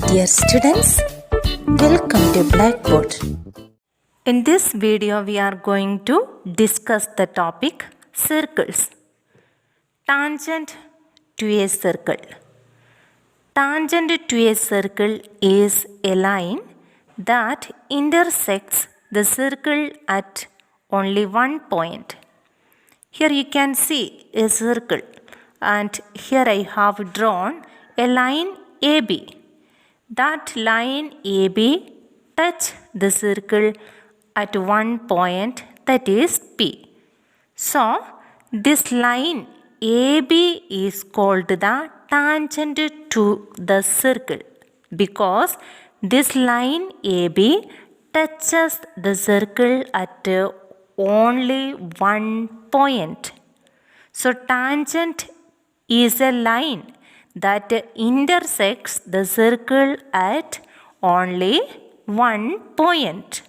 Dear students, welcome to Blackboard. In this video, we are going to discuss the topic circles. Tangent to a circle. Tangent to a circle is a line that intersects the circle at only one point. Here you can see a circle, and here I have drawn a line AB. That line AB touch the circle at one point, that is P. So, this line AB is called the tangent to the circle because this line AB touches the circle at only one point. So, tangent is a line that intersects the circle at only one point.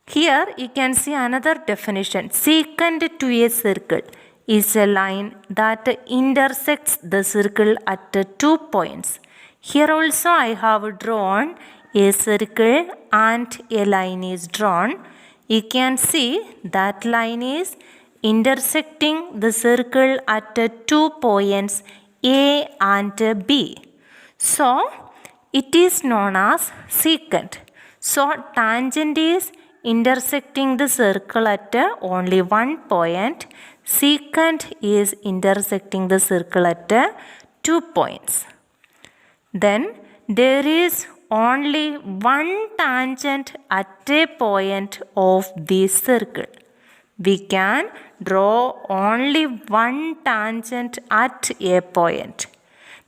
Here you can see another definition. Secant to a circle is a line that intersects the circle at 2 points. Here also I have drawn a circle and a line is drawn. You can see that line is intersecting the circle at 2 points A and B. So, it is known as secant. So, tangent is intersecting the circle at only one point. Secant is intersecting the circle at 2 points. Then, there is only one tangent at a point of this circle. We can draw only one tangent at a point.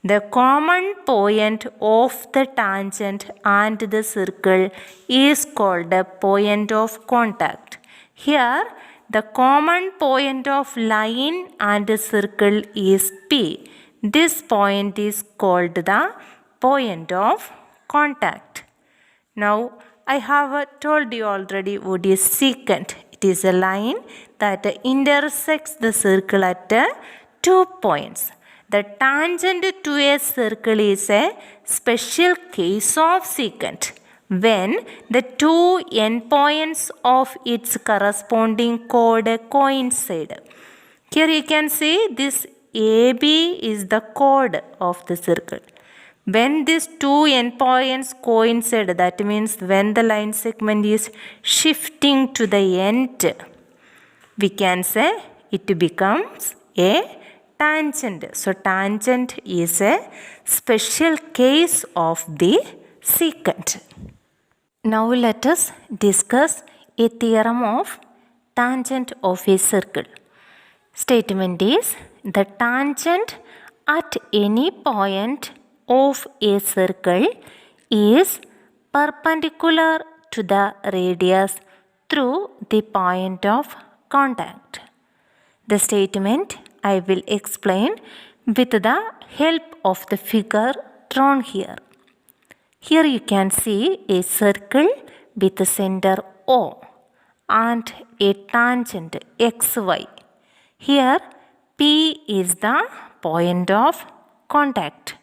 The common point of the tangent and the circle is called a point of contact. Here, the common point of line and circle is P. This point is called the point of contact. Now, I have told you already what is secant. It is a line that intersects the circle at 2 points. The tangent to a circle is a special case of secant when the two endpoints of its corresponding chord coincide. Here you can see this AB is the chord of the circle. When these two endpoints coincide, that means when the line segment is shifting to the end, we can say it becomes a tangent. So, tangent is a special case of the secant. Now, let us discuss a theorem of tangent of a circle. Statement is the tangent at any point of a circle is perpendicular to the radius through the point of contact. The statement I will explain with the help of the figure drawn here. Here you can see a circle with a center O and a tangent XY. Here P is the point of contact.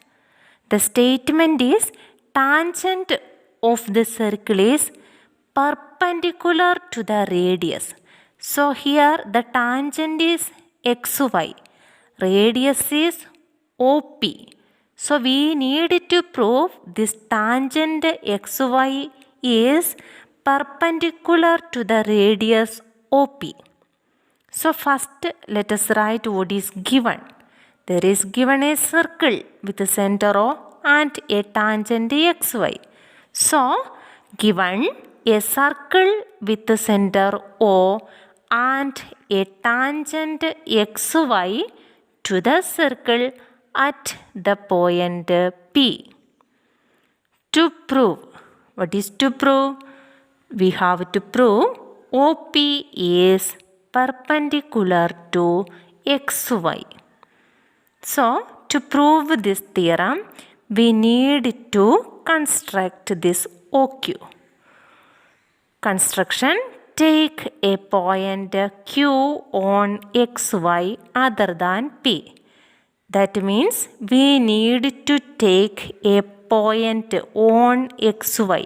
The statement is tangent of the circle is perpendicular to the radius. So here the tangent is XY. Radius is OP. So we need to prove this tangent XY is perpendicular to the radius OP. So first let us write what is given. There is given a circle with a center O and a tangent XY. So, given a circle with a center O and a tangent XY to the circle at the point P. To prove, what is to prove? We have to prove OP is perpendicular to XY. So, to prove this theorem, we need to construct this OQ. Construction: take a point Q on XY other than P. That means we need to take a point on xy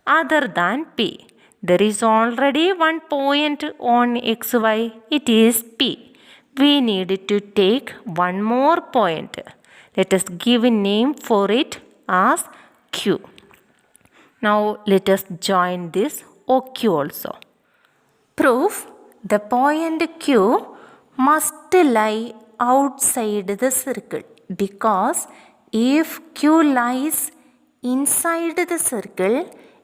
other than P. There is already one point on xy. It is P. We need to take one more point. Let us give a name for it as Q. Now let us join this OQ also. Proof: the point Q must lie outside the circle, because if Q lies inside the circle,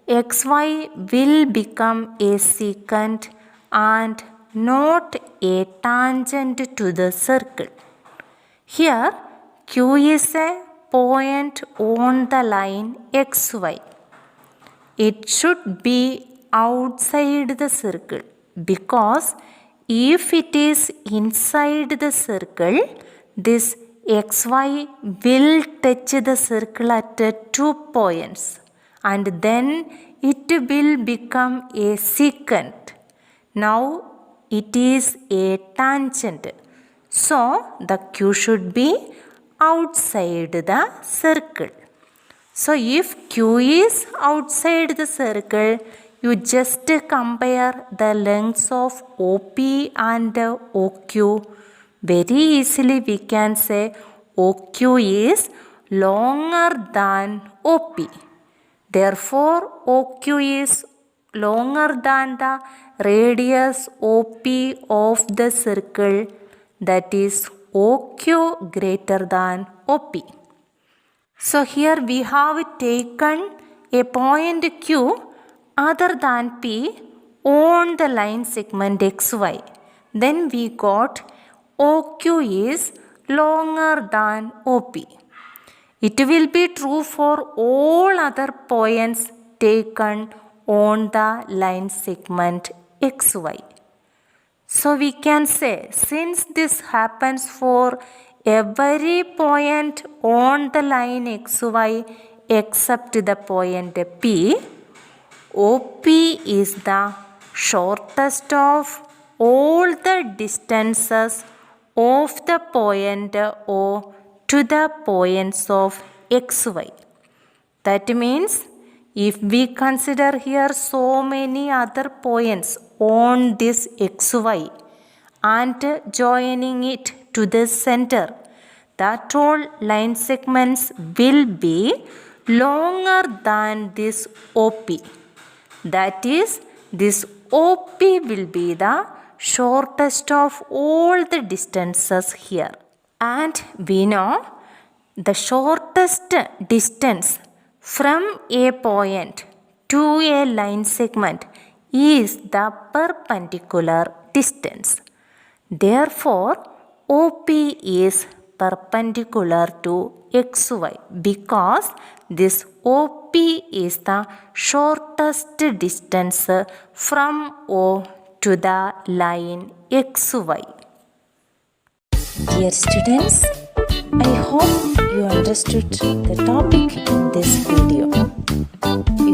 xy will become a secant and not a tangent to the circle. Here Q is a point on the line xy. It should be outside the circle, because if it is inside the circle, this xy will touch the circle at 2 points, and then it will become a secant. Now it is a tangent. So the Q should be outside the circle. So if Q is outside the circle, you just compare the lengths of OP and OQ. Very easily we can say OQ is longer than OP. Therefore OQ is longer than the radius OP of the circle, that is OQ greater than OP. So here we have taken a point Q other than P on the line segment xy. Then we got OQ is longer than OP. It will be true for all other points taken on the line segment xy. So we can say, since this happens for every point on the line xy except the point P, OP is the shortest of all the distances of the point O to the points of xy. That means if we consider here so many other points on this xy and joining it to the center, that all line segments will be longer than this OP. That is, this OP will be the shortest of all the distances here. And we know the shortest distance from a point to a line segment is the perpendicular distance. Therefore, OP is perpendicular to xy, because this OP is the shortest distance from O to the line xy. Dear students, I hope you understood the topic in this video.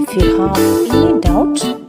If you have any doubt,